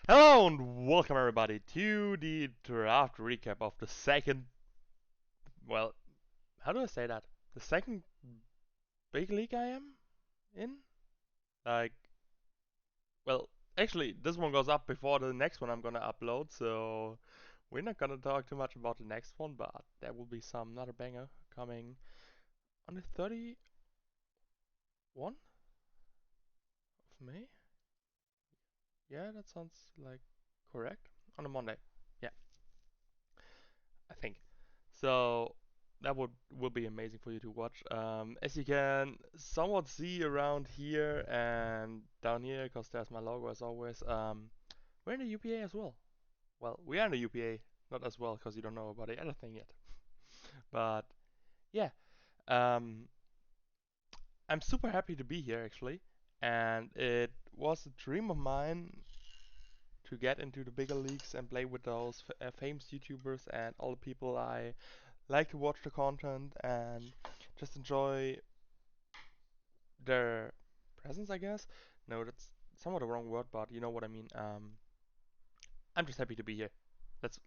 Hello and welcome everybody to the draft recap of the second, well, how do I say that? The second big league I am in? Like, well, actually, this one goes up before the next one I'm gonna upload, so we're not gonna talk too much about the next one, but there will be some another banger coming on the 31 of May? Yeah, that sounds like correct. On a Monday. Yeah, I think. So that will be amazing for you to watch. As you can somewhat see around here and down here, because there's my logo as always. We're in the UPA as well. Well, we are in the UPA, not as well, because you don't know about the other thing yet. But yeah, um, I'm super happy to be here actually, and it was a dream of mine to get into the bigger leagues and play with those famous YouTubers and all the people I like to watch the content and just enjoy their presence, I guess. No, that's somewhat the wrong word, but you know what I mean. I'm just happy to be here. Let's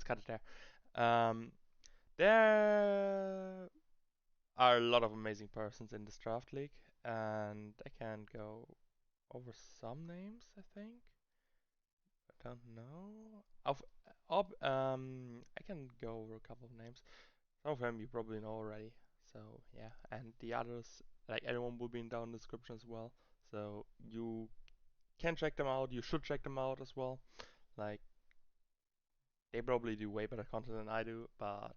cut it there. There are a lot of amazing persons in this draft league, and I can go over some names. I think I don't know. I can go over a couple of names. Some of them you probably know already. So yeah, and the others, like everyone will be in down in the description as well. So you can check them out. You should check them out as well. Like they probably do way better content than I do, but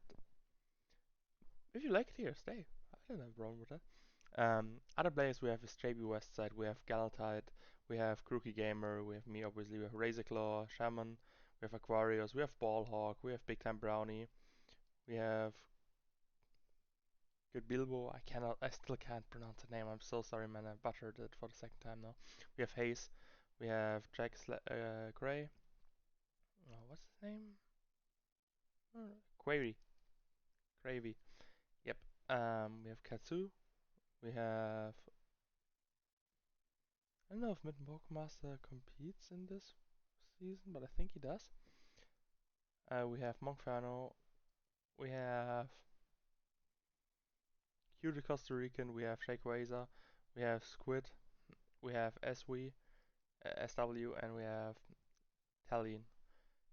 if you like it here, stay. I don't have a problem with that. Other players we have is JBWestside, we have Galantide, we have Crookie Gamer, we have me obviously, we have RazorClawww, Shmon, we have Aquarius, we have Ballhawk, we have BigTimeBrownie, we have Gurtbilbo, I still can't pronounce the name. I'm so sorry, man. I butchered it for the second time now. We have Haze. We have Jack Gray. Oh, what's his name? Quavy. Gravy. Yep. We have Katsu. We have. I don't know if Mitten Master competes in this season, but I think he does. We have Monkferno. We have QtheCostaRican. We have Shayquaza. We have Squid. We have SW, and we have Talyn.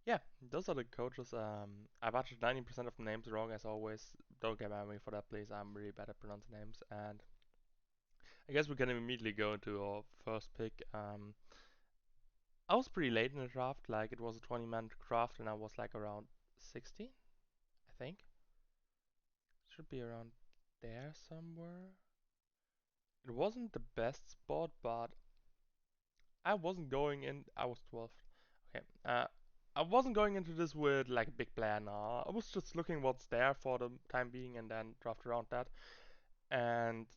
Yeah, those are the coaches. I butchered 90% of the names wrong as always. Don't get mad at me for that, please. I'm really bad at pronouncing names. And I guess we can immediately go into our first pick. I was pretty late in the draft. Like it was a 20-man draft, and I was like around 16, I think. Should be around there somewhere. It wasn't the best spot, but I wasn't going in. I was 12. Okay. I wasn't going into this with like a big plan. I was just looking what's there for the time being and then draft around that. And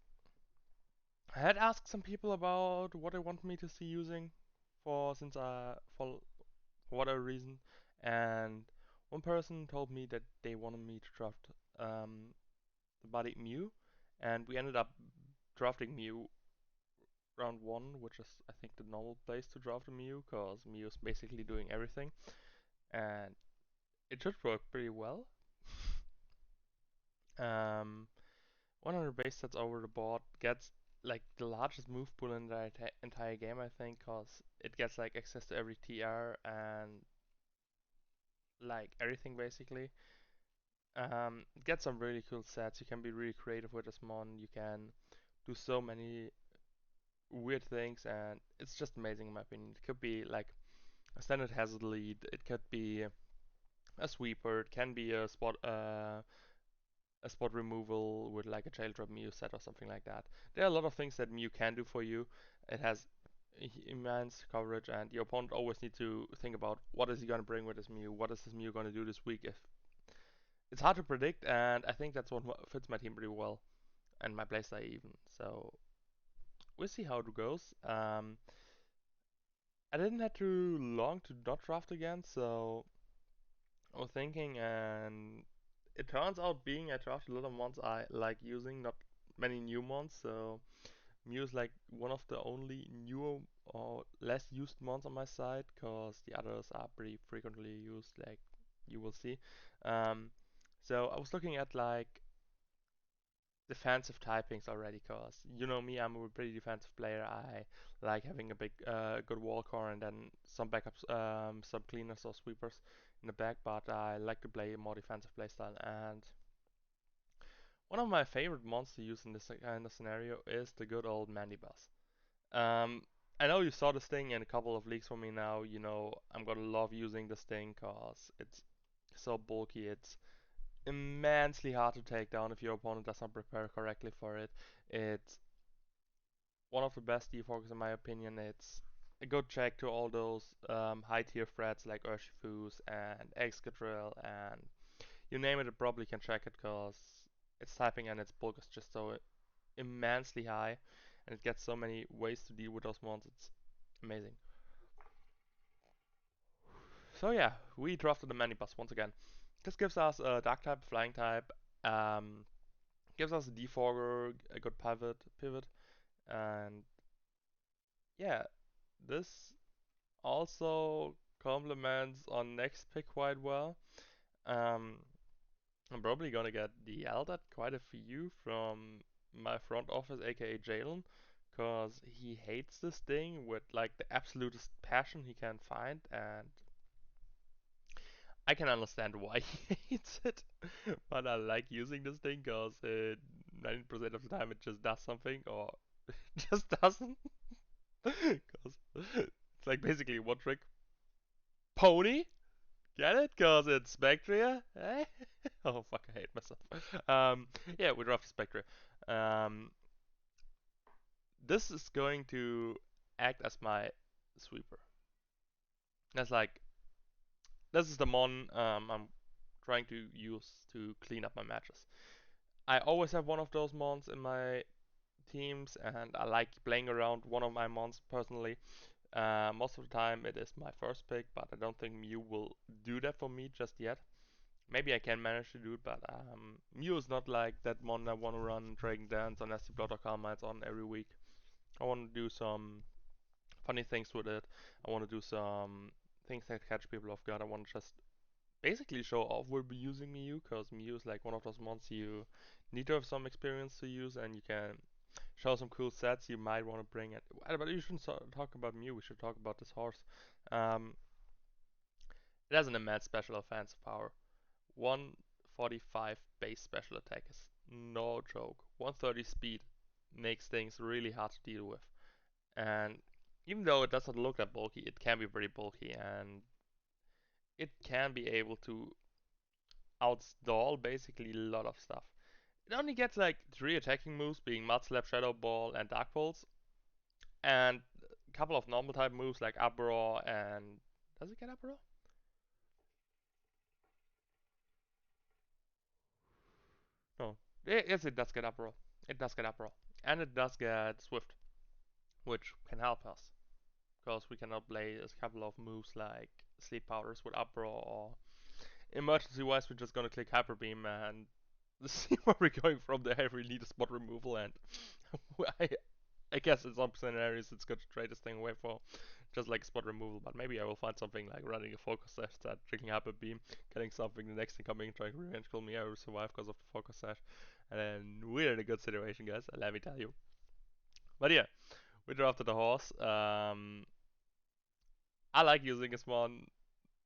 I had asked some people about what they want me to see using for whatever reason. And one person told me that they wanted me to draft the body Mew, and we ended up drafting Mew round one, which is I think the normal place to draft a Mew, because Mew is basically doing everything, and it should work pretty well. 100 base sets over the board gets like the largest move pool in the entire game, I think, cause it gets like access to every TR and like everything basically. It gets some really cool sets. You can be really creative with this mon. You can do so many weird things, and it's just amazing in my opinion. It could be like a standard hazard lead. It could be a sweeper. It can be a spot removal with like a Jail Drop Mew set or something like that. There are a lot of things that Mew can do for you. It has immense coverage, and your opponent always needs to think about what is he going to bring with this Mew, what is this Mew going to do this week. If it's hard to predict, and I think that's what fits my team pretty well, and my playstyle even. So we'll see how it goes. I didn't have too long to not draft again, so I was thinking, and it turns out being I drafted a lot of mons I like using, not many new mons, so Mew is like one of the only newer or less used mons on my side, cause the others are pretty frequently used, like you will see. Um, so I was looking at like defensive typings already, cause you know me, I'm a pretty defensive player. I like having a big, good wall core and then some backups, some cleaners or sweepers in the back. But I like to play a more defensive playstyle. And one of my favorite mons to use in this kind of scenario is the good old Mandibuzz. Um, I know you saw this thing in a couple of leagues from me now. You know I'm gonna love using this thing cause it's so bulky. It's immensely hard to take down if your opponent does not prepare correctly for it. It's one of the best defocus in my opinion. It's a good check to all those high tier threats like Urshifu's and Excadrill and you name it probably can check it because its typing and its bulk is just so immensely high and it gets so many ways to deal with those mons. It's amazing. So yeah, we drafted the Manibus once again. This gives us a Dark type, Flying type, um, gives us a Defogger, a good pivot, and yeah, this also complements on next pick quite well. Um, I'm probably gonna get yelled at quite a few from my front office, aka Jalen, cause he hates this thing with like the absolutest passion he can find, and I can understand why he hates it. But I like using this thing cause 90% of the time it just does something or just doesn't. Cause it's like basically one trick pony. Get it? Cause it's Spectria. Eh? Oh fuck, I hate myself. Yeah, we drafted Spectria. Um, this is going to act as my sweeper. That's like this is the mon I'm trying to use to clean up my matches. I always have one of those mons in my teams, and I like playing around one of my mons personally. Most of the time it is my first pick, but I don't think Mew will do that for me just yet. Maybe I can manage to do it, but Mew is not like that mon I want to run Dragon Dance or Nasty Blood or Calm Minds on every week. I want to do some funny things with it. I want to do some things that catch people off guard. I want to just basically show off we'll be using Mew, because Mew is like one of those mons you need to have some experience to use, and you can show some cool sets you might want to bring it. But you shouldn't talk about Mew, we should talk about this horse. Um, it has an immense special offensive power. 145 base special attack is no joke. 130 speed makes things really hard to deal with. And even though it doesn't look that bulky, it can be very bulky, and it can be able to outstall basically a lot of stuff. It only gets like 3 attacking moves, being Mud Slap, Shadow Ball, and Dark Pulse, and a couple of normal type moves like Uproar and... Does it get Uproar? No. Yes, it does get Uproar. It does get Uproar. And it does get Swift, which can help us. Because we cannot play a couple of moves like Sleep Powders with Uproar, or emergency wise we're just gonna click Hyper Beam and see where we're going from there if we need a spot removal. And I, I guess in some scenarios it's good to trade this thing away for just like spot removal, but maybe I will find something like running a focus sash, start tricking Hyper Beam, getting something, the next thing coming, trying to revenge kill me, I will survive because of the focus sash, and then we're in a good situation, guys, let me tell you. But yeah, we drafted the horse. I like using this one.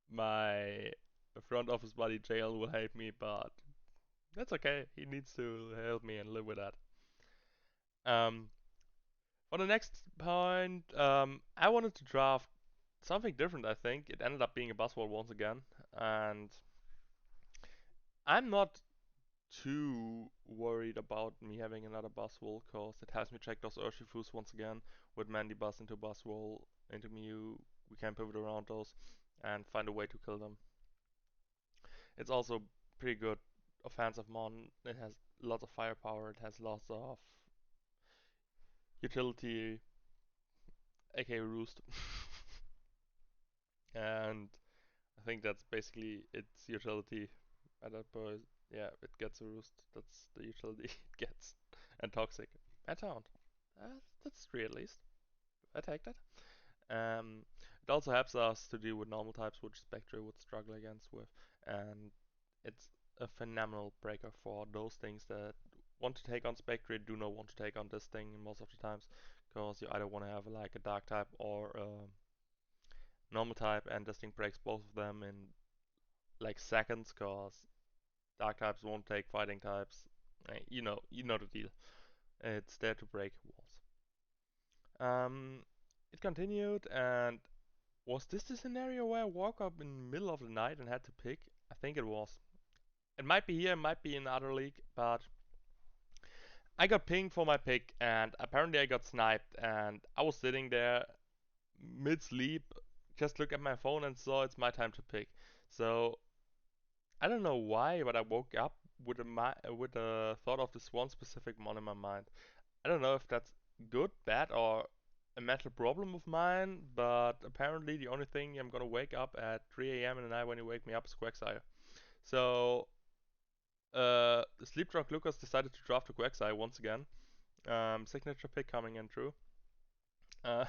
My front office buddy Jail will hate me, but that's okay. He needs to help me and live with that. Um, for the next point, I wanted to draft something different. I think it ended up being a Buzzwole once again, and I'm not too worried about me having another Buzzwole because it has me check those Urshifus once again with Mandibuzz into Buzzwole into Mew. We can pivot around those and find a way to kill them. It's also pretty good offensive mon. It has lots of firepower. It has lots of utility, aka Roost. And I think that's basically its utility at that point. Yeah, it gets a Roost. That's the utility it gets. And Toxic. And Taunt. That's 3 at least. I take that. It also helps us to deal with normal types, which Spectre would struggle against with, and it's a phenomenal breaker for those things that want to take on Spectre, do not want to take on this thing most of the times, because you either want to have like a dark type or a normal type, and this thing breaks both of them in like seconds, because dark types won't take fighting types. You know the deal. It's there to break walls. It continued, and was this the scenario where I woke up in the middle of the night and had to pick? I think it was. It might be here, it might be in other league, but I got pinged for my pick, and apparently I got sniped, and I was sitting there mid-sleep, just look at my phone and saw it's my time to pick. So I don't know why, but I woke up with a thought of this one specific mon in my mind. I don't know if that's good, bad, or a mental problem of mine, but apparently the only thing I'm gonna wake up at 3 a.m. in the night when you wake me up is Quagsire. So, Sleep Drunk Lukas decided to draft a Quagsire once again. Signature pick coming in true. Uh,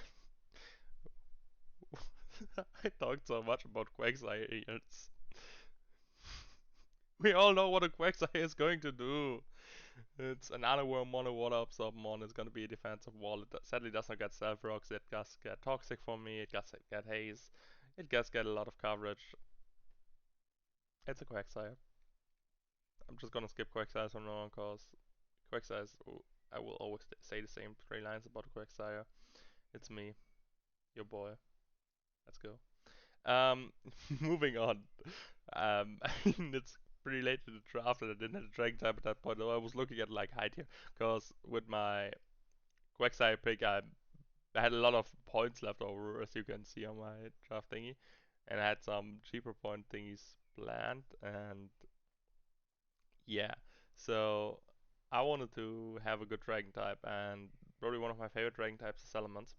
I talked so much about Quagsire. We all know what a Quagsire is going to do. It's another worm mono water absorb mon. It's gonna be a defensive wall. It sadly does not get self rocks. It does get toxic for me. It does get haze. It does get a lot of coverage. It's a Quagsire. I'm just gonna skip Quagsire from now on, cause Quagsire is. I will always say the same 3 lines about Quagsire. It's me, your boy. Let's go. Moving on. It's pretty late in the draft and I didn't have a dragon type at that point. Though I was looking at like height here, cause with my Quagsire pick, I had a lot of points left over, as you can see on my draft thingy, and I had some cheaper point thingies planned, and yeah, so I wanted to have a good dragon type, and probably one of my favorite dragon types is Salamence.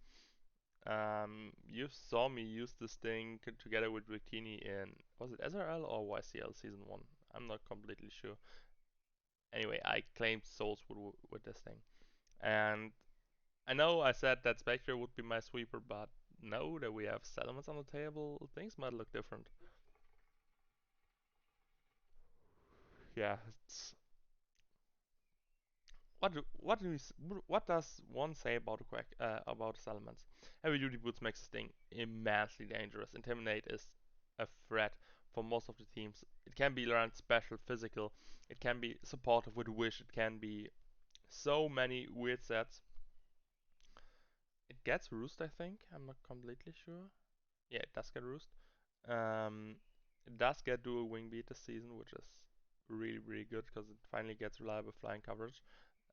You saw me use this thing together with Victini in, was it SRL or YCL season 1? I'm not completely sure. Anyway, I claimed souls with this thing, and I know I said that Spectre would be my sweeper, but now that we have settlements on the table, things might look different. Yeah, it's, what does one say about about settlements? Heavy duty boots makes this thing immensely dangerous. Intimidate is a threat for most of the teams. It can be learned special, physical. It can be supportive with wish. It can be so many weird sets. It gets roost, I think. I'm not completely sure. Yeah, it does get roost. Um, it does get dual wing beat this season, which is really, really good because it finally gets reliable flying coverage.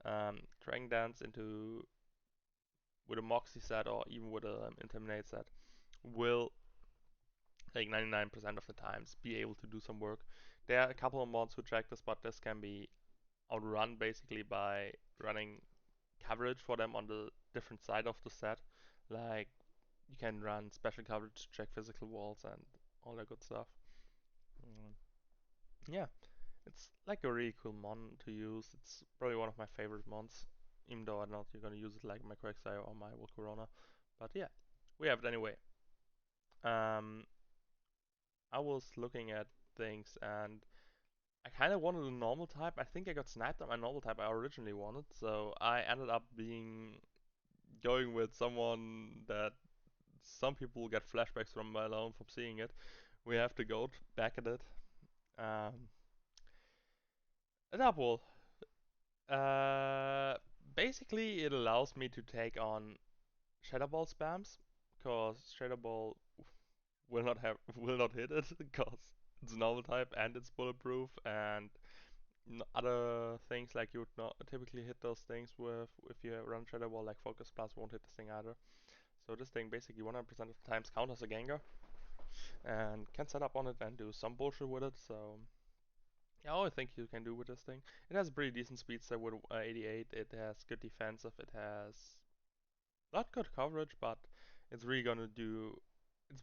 Dragon Dance into with a Moxie set or even with a Intimidate set will like 99% of the times be able to do some work. There are a couple of mods who check this, but this can be outrun basically by running coverage for them on the different side of the set. Like you can run special coverage to check physical walls and all that good stuff. Mm. Yeah, it's like a really cool mon to use. It's probably one of my favorite mons, even though I'm not gonna use it like my Quagsire or my Volcarona. But yeah, we have it anyway. Um, I was looking at things and I kind of wanted a normal type. I think I got sniped on my normal type I originally wanted, so I ended up going with someone that some people get flashbacks from alone from seeing it. We have to go back at it. Um, a double. Uh, Basically, it allows me to take on Shadow Ball spams, because Shadow Ball will not hit it, because it's normal type and it's bulletproof, and other things like you would not typically hit those things with if you run Shadow Ball, like Focus Plus won't hit this thing either. So this thing basically 100% of the times counters a Gengar and can set up on it and do some bullshit with it. So yeah, all I think you can do with this thing. It has a pretty decent speed set with 88. It has good defensive. It has not good coverage, but it's really gonna do. It's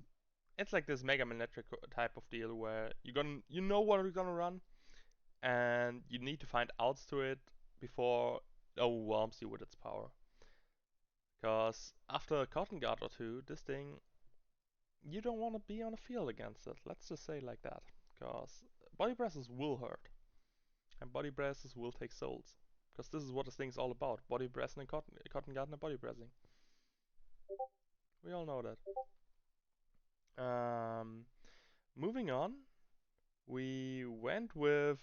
it's like this Mega Magnetic type of deal where you know what you're gonna run, and you need to find outs to it before it overwhelms you with its power. Because after a Cotton Guard or two, this thing, you don't want to be on the field against it. Let's just say it like that. Because body presses will hurt. And body presses will take souls. Because this is what this thing's all about. Body pressing and cotton Guard and body pressing. We all know that. Moving on, we went with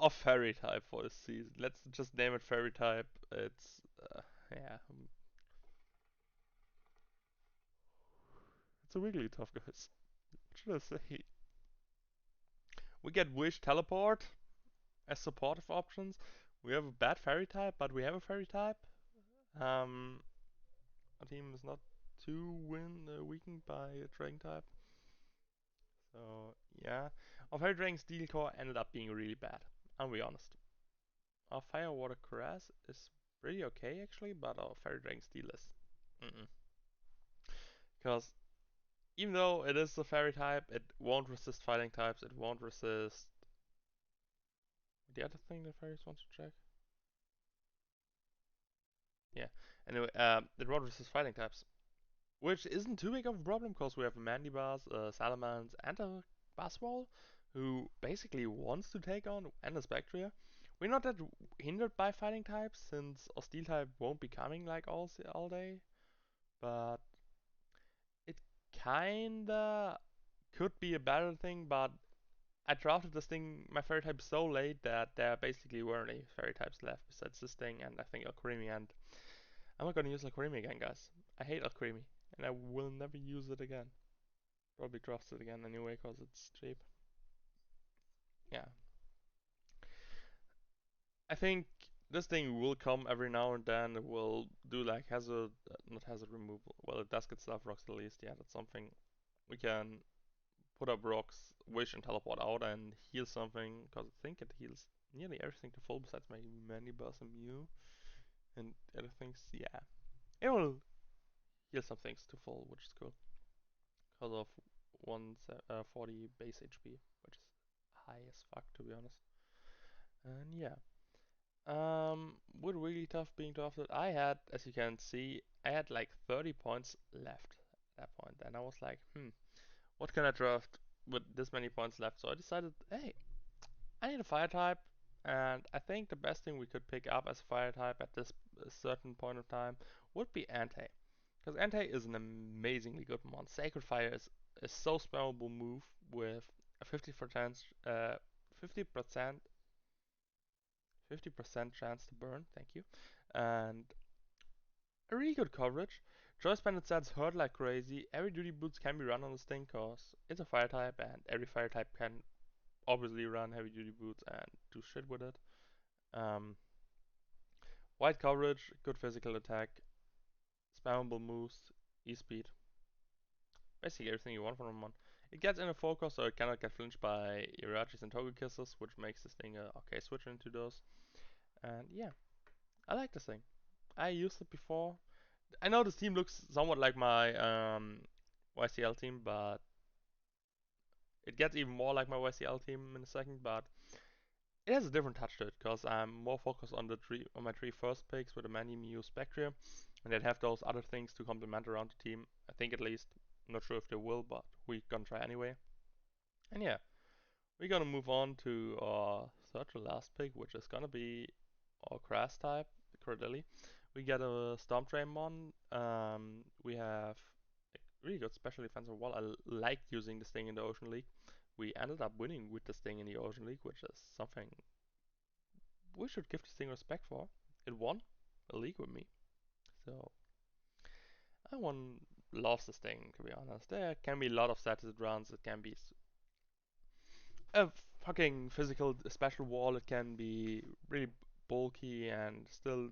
a fairy type for this season. Let's just name it fairy type. It's yeah, it's a really tough, guys. What should I say? We get Wish Teleport as supportive options. We have a bad fairy type, but we have a fairy type. Our team is not too weakened by a dragon type. So yeah, our fairy dragon steel core ended up being really bad. I'll be honest. Our fire water caress is pretty okay actually, but our fairy dragon steel is. Because even though it is a fairy type, it won't resist fighting types. It won't resist the other thing the fairies want to check. Yeah. Anyway, it won't resist fighting types, which isn't too big of a problem because we have a Mandibas, Salamence, and a Buzzwole who basically wants to take on and a Spectria. We're not that hindered by fighting types since our steel type won't be coming like all day, but it kinda could be a better thing. But I drafted this thing, my fairy type, so late that there basically weren't any fairy types left besides this thing and I think Alcremie, and I'm not gonna use Alcremie again, guys. I hate Alcremie, and I will never use it again. Probably draft it again anyway, cause it's cheap. Yeah. I think this thing will come every now and then. It will do like hazard, not hazard removal. Well, it does get stuff rocks at least. Yeah, that's something. We can put up rocks, wish, and teleport out and heal something, cause I think it heals nearly everything to full besides maybe Mandibuzz and Mew and other things. Yeah, it will heal some things to full, which is cool. Because of 140 base HP, which is high as fuck to be honest. And yeah, would really tough being drafted. I had, as you can see, I had like 30 points left at that point, and I was like, what can I draft with this many points left? So I decided, hey, I need a fire type, and I think the best thing we could pick up as a fire type at this certain point of time would be Entei. Because Entei is an amazingly good mon. Sacred Fire is a so spammable move with a 50% 50% chance to burn, thank you, and a really good coverage. Choice Bandit sets hurt like crazy. Every duty boots can be run on this thing cause it's a fire type and every fire type can obviously run heavy duty boots and do shit with it. Um, Wide coverage, good physical attack, spammable moves, e-speed. Basically everything you want from a mon. It gets inner focus so it cannot get flinched by Irachis and Togekisses, which makes this thing a okay switch into those. And yeah, I like this thing. I used it before. I know this team looks somewhat like my YCL team, but it gets even more like my YCL team in a second. But it has a different touch to it because I'm more focused on my three first picks with the Manny, Mew, Spectria, and they'd have those other things to complement around the team. I think at least. I'm not sure if they will, but we're gonna try anyway. And yeah, we're gonna move on to our third to last pick, which is gonna be our grass type, Cordeli. We get a Storm Draymon. We have a really good special defensive wall. I liked using this thing in the Ocean League. We ended up winning with this thing in the Ocean League, which is something we should give this thing respect for. It won a league with me, so I loves this thing to be honest. There can be a lot of status runs. It can be a fucking physical special wall. It can be really bulky and still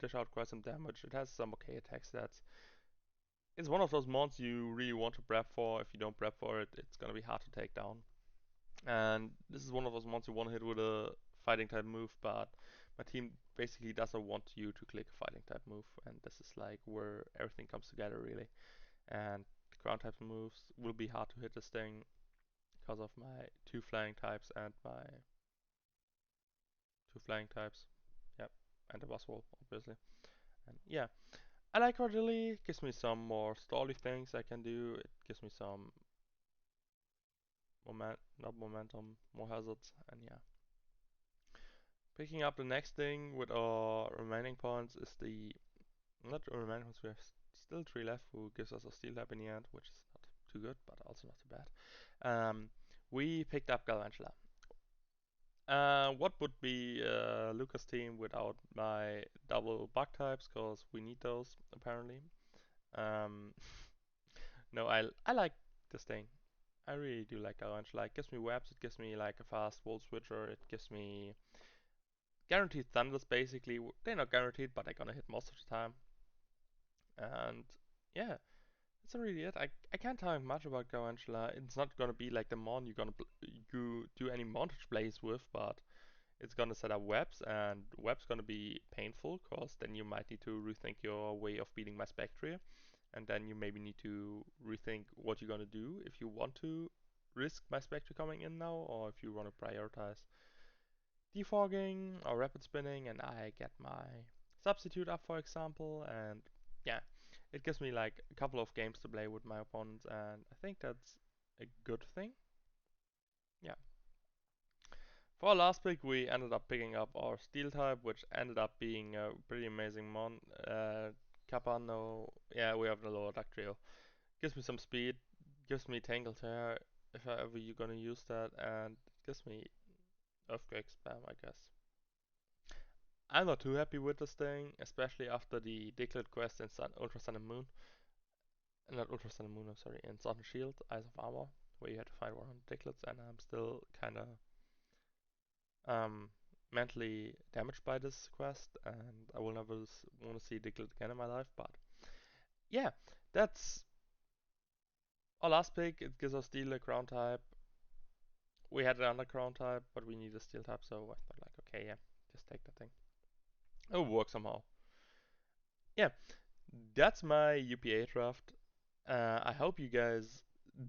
dish out quite some damage. It has some okay attack stats. It's one of those mons you really want to prep for. If you don't prep for it, it's gonna be hard to take down. And this is one of those mons you want to hit with a fighting type move, but my team basically doesn't want you to click a fighting type move, and this is like where everything comes together really. And the ground type moves will be hard to hit this thing because of my two flying types and my two flying types. Yep, and the boss wall, obviously. And yeah, I like Cordilly. It gives me some more stally things I can do. It gives me some not momentum, more hazards, and yeah. Picking up the next thing with our remaining points is the not remaining points. We have still 3 left, who gives us a steel type in the end, which is not too good, but also not too bad. We picked up Galvantula. What would be Lukas' team without my double bug types? Cause we need those apparently. Um, no, I like this thing. I really do like Galvantula. It gives me webs. It gives me like a fast volt switcher. It gives me guaranteed thunders. Basically, they're not guaranteed, but they're gonna hit most of the time. And yeah, that's really it. I can't tell you much about Galvantula. It's not gonna be like the mon you're gonna you do any montage plays with, but it's gonna set up webs, and webs gonna be painful, cause then you might need to rethink your way of beating my Spectre, and then you maybe need to rethink what you're gonna do if you want to risk my Spectre coming in now, or if you want to prioritize defogging or rapid spinning, and I get my substitute up, for example, and yeah, it gives me like a couple of games to play with my opponents, and I think that's a good thing. Yeah. For our last pick, we ended up picking up our Steel type, which ended up being a pretty amazing mon. Capano, yeah, we have the lower duck trio. Gives me some speed, gives me Tangle Tear if ever you're gonna use that, and gives me Earthquake spam, I guess. I'm not too happy with this thing, especially after the Diglett quest in Ultra Sun and Moon. Not Ultra Sun and Moon, I'm sorry, in Sword and Shield, Eyes of Armor, where you had to find 100 Diglets, and I'm still kinda um, mentally damaged by this quest, and I will never want to see Diglett again in my life. But yeah, that's our last pick. It gives us Steel ground type. We had it under ground type, but we need a Steel type, so I thought like, okay, yeah, just take that thing. It will work somehow. Yeah, that's my UPA draft. I hope you guys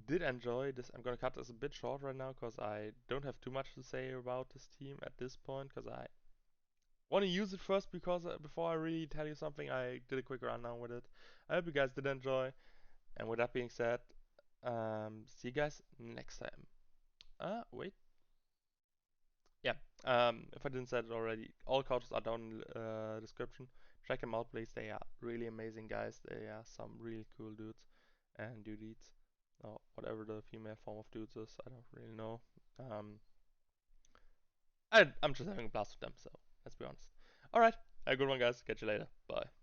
did enjoy this. I'm gonna cut this a bit short right now because I don't have too much to say about this team at this point because I want to use it first because before I really tell you something, I did a quick rundown with it. I hope you guys did enjoy. And with that being said, see you guys next time. Wait. Yeah. If I didn't say it already, all coaches are down in the description. Check them out, please. They are really amazing guys. They are some really cool dudes and dudes. Or whatever the female form of dudes is, I don't really know. Um, I'm just having a blast with them, so let's be honest. Alright, have a good one, guys. Catch you later. Bye.